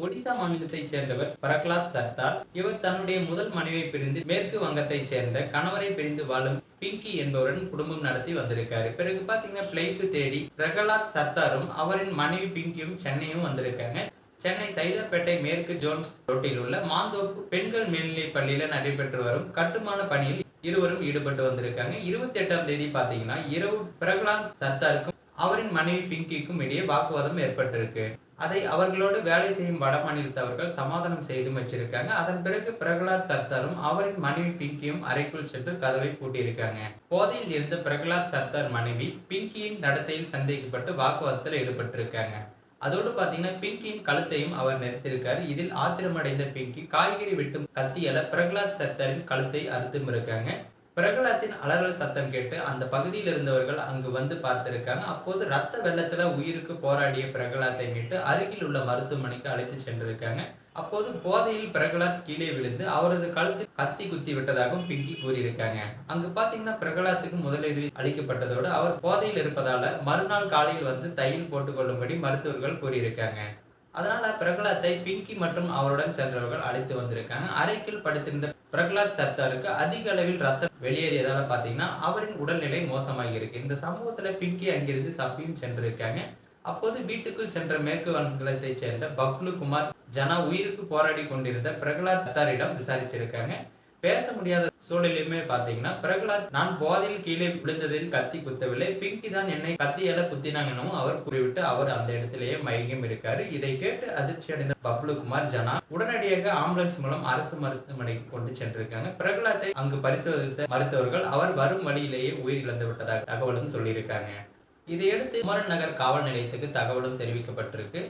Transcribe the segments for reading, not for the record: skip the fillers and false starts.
ஒடிசா மாநிலத்தைச் சேர்ந்தவர் பிரகலாத் சர்தார். இவர் தன்னுடைய முதல் மனைவியை பிரிந்து மேற்கு வங்கத்தைச் சேர்ந்த கணவரை பிரிந்து வாழும் பிங்கி என்பவருடன் குடும்பம் நடத்தி வந்திருக்காரு. பிறகு பாத்தீங்கன்னா பிழைப்பு தேடி பிரகலாத் சர்தாரும் அவரின் மனைவி பிங்கியும் சென்னையும் வந்திருக்காங்க. சென்னை சைதாப்பேட்டை மேற்கு ஜோன்ஸ் ரோட்டில் உள்ள மாந்தோப்பு பெண்கள் மேல்நிலைப் பள்ளியில நடைபெற்று வரும் கட்டுமான பணியில் இருவரும் ஈடுபட்டு வந்திருக்காங்க. 28ஆம் தேதி பாத்தீங்கன்னா இரவு பிரகலாத் சர்தாருக்கும் அவரின் மனைவி பிங்கிக்கும் இடையே வாக்குவாதம் ஏற்பட்டிருக்கு. அதை அவர்களோடு வேலை செய்யும் வடமாநிலத்தவர்கள் சமாதானம் செய்து வச்சிருக்காங்க. அதன் பிறகு பிரகலாத் சர்தாரும் அவரின் மனைவி பிங்கியும் அறைக்குள் சென்று கதவை பூட்டியிருக்காங்க. போதையில் இருந்த பிரகலாத் சர்தார் மனைவி பிங்கியின் நடத்தையில் சந்தேகப்பட்டு வாக்குவாதத்தில் ஈடுபட்டிருக்காங்க. அதோடு பாத்தீங்கன்னா பிங்கியின் கழுத்தையும் அவர் நெரித்திருக்காரு. இதில் ஆத்திரமடைந்த பிங்கி காய்கறி வெட்டும் கத்தியால பிரகலாத் சர்தாரின் கழுத்தை அறுத்தும் இருக்காங்க. பிரகலாத்தின் அலறல் சத்தம் கேட்டு அந்த பகுதியில் இருந்தவர்கள் அங்கு வந்து பார்த்திருக்காங்க. அப்போது ரத்த வெள்ளத்துல உயிருக்கு போராடிய பிரகலாத்தை மீட்டு அருகில் உள்ள மருத்துவமனைக்கு அழைத்து சென்றிருக்காங்க. அப்போது போதையில் பிரகலாத் கீழே விழுந்து அவரது கழுத்தில் கத்தி குத்தி விட்டதாகவும் பிங்கி கூறியிருக்காங்க. அங்கு பாத்தீங்கன்னா பிரகலாத்துக்கு முதலுதவி அளிக்கப்பட்டதோடு அவர் போதையில் இருப்பதால மறுநாள் காலையில் வந்து தையல் போட்டுக் கொள்ளும்படி மருத்துவர்கள் கூறியிருக்காங்க. அதனால பிரகலாத்தை பிங்கி மற்றும் அவருடன் சென்றவர்கள் அழைத்து வந்திருக்காங்க. அறைக்குள் படுத்திருந்த பிரகலாத் சர்தாருக்கு அதிக அளவில் ரத்தம் வெளியேறியதால பாத்தீங்கன்னா அவரின் உடல்நிலை மோசமாகி இருக்கு. இந்த சம்பவத்துல பிங்கி அங்கிருந்து தப்பியும் சென்றிருக்காங்க. அப்போது வீட்டுக்குள் சென்ற மேற்கு வங்கத்தைச் சேர்ந்த பப்ளு குமார் ஜனா உயிருக்கு போராடி கொண்டிருந்த பிரகலாத் சர்தாரிடம் விசாரிச்சிருக்காங்க. பேச முடியாத சூழலிலுமே பாத்தீங்கன்னா பிரகலாத் நான் போதையில் கீழே விழுந்ததில் கத்தி குத்தவில்லை, பிங்கி தான் என்னை கத்தியால குத்தினாங்கன்னு அவர் கூறிவிட்டு அவர் அந்த இடத்திலேயே மயங்கியும் இருக்காரு. இதை கேட்டு அதிர்ச்சி அடைந்த பப்ளு குமார் ஜனா உடனடியாக ஆம்புலன்ஸ் மூலம் அரசு மருத்துவமனைக்கு கொண்டு சென்றிருக்காங்க. பிரகலாத்தை அங்கு பரிசோதித்த மருத்துவர்கள் அவர் வரும் வழியிலேயே உயிரிழந்து விட்டதாக தகவலும் சொல்லியிருக்காங்க. இதையடுத்து குமரன் நகர் காவல் நிலையத்துக்கு தகவலும் தெரிவிக்கப்பட்டிருக்கு.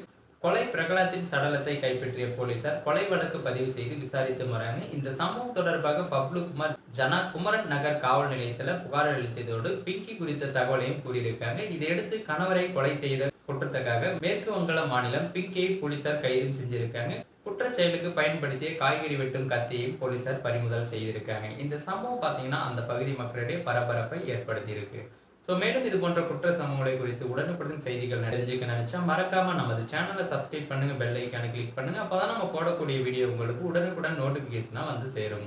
கொலை பிரகலாத்தின் சடலத்தை கைப்பற்றிய போலீசார் கொலை வழக்கு பதிவு செய்து விசாரித்து வராங்க. இந்த சம்பவம் தொடர்பாக பப்ளு குமார் ஜனா குமரன் நகர் காவல் நிலையத்துல புகார் அளித்ததோடு பிங்கி குறித்த தகவலையும் கூறியிருக்காங்க. இதையடுத்து கணவரை கொலை செய்த குற்றத்துக்காக மேற்கு வங்காள மாநிலம் பிங்கியை போலீசார் கைது செஞ்சிருக்காங்க. குற்றச் செயலுக்கு பயன்படுத்திய காய்கறி வெட்டும் கத்தியையும் போலீசார் பறிமுதல் செய்திருக்காங்க. இந்த சம்பவம் பாத்தீங்கன்னா அந்த பகுதி மக்களிடையே பரபரப்பை ஏற்படுத்தி இருக்கு. மேலும் இது போன்ற குற்ற சம்பவங்களை குறித்து உடனுக்குடன் செய்திகள் தெரிஞ்சுக்க நினைச்சா மறக்காம நமது சேனலை சப்ஸ்கிரைப் பண்ணுங்க, பெல் ஐக்கானை கிளிக் பண்ணுங்க. அப்பதான் நம்ம போடக்கூடிய வீடியோ உங்களுக்கு உடனுக்குடன் நோட்டிபிகேஷனா வந்து சேரும்.